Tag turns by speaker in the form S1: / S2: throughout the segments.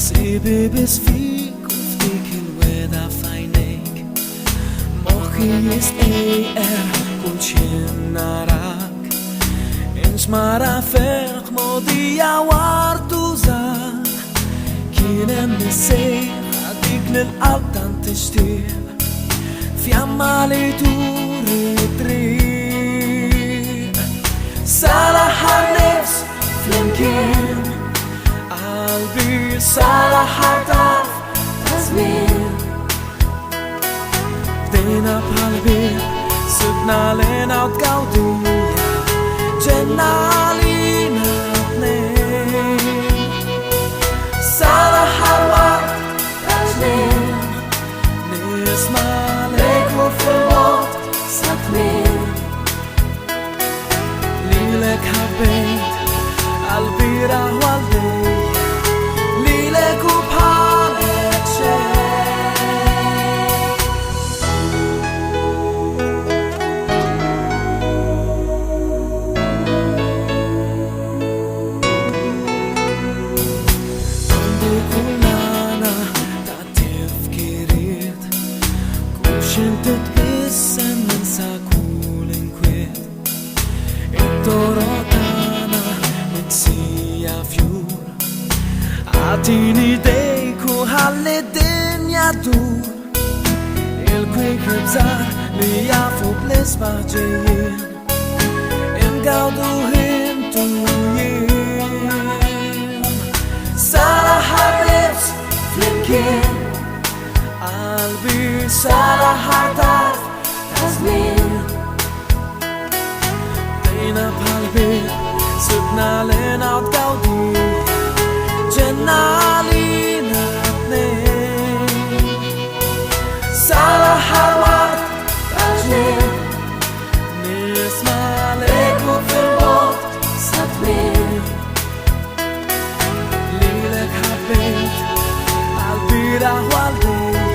S1: Sibi bis fik uftik il-weda fajnejk Moħħi kull xien narak Inxmara ferq modija wartu zar Kienem nissejr għadik lil-qalb tant tixtieq Fjamma li turi triq Sara ħarnes flimkien Qalbi sara ħartaf tazmin Bdejna bħal-bir Sibna lena u tgawdija Ġenna lina tnejn Sara ħarwat taġnin Nisma lejku fil-mot satmin Lilek ħabbejt Għal-bira u għal-dejja Lilek u bħalek xejn Għandi kullana ta' tifkiriet Kux inti tbissem ninsa kull inkwiet It-torotana sija fjur Għatini dejku ħalli d-dinja dur Il-kwik ibżar li jafu bl-isma ġejjien Ingawdu hintu jien Sara ħarribs flimkien Qalbi sara ħartaf tazmin Dejna bħal-bir Sibna lena u tgawdija Ġenna lina tnejn Sara ħarwat taġnin Nisma lejku fil-bot satmin Lilek ħabbejt Għal-bira u għal-dejja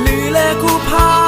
S1: Lilek u bħal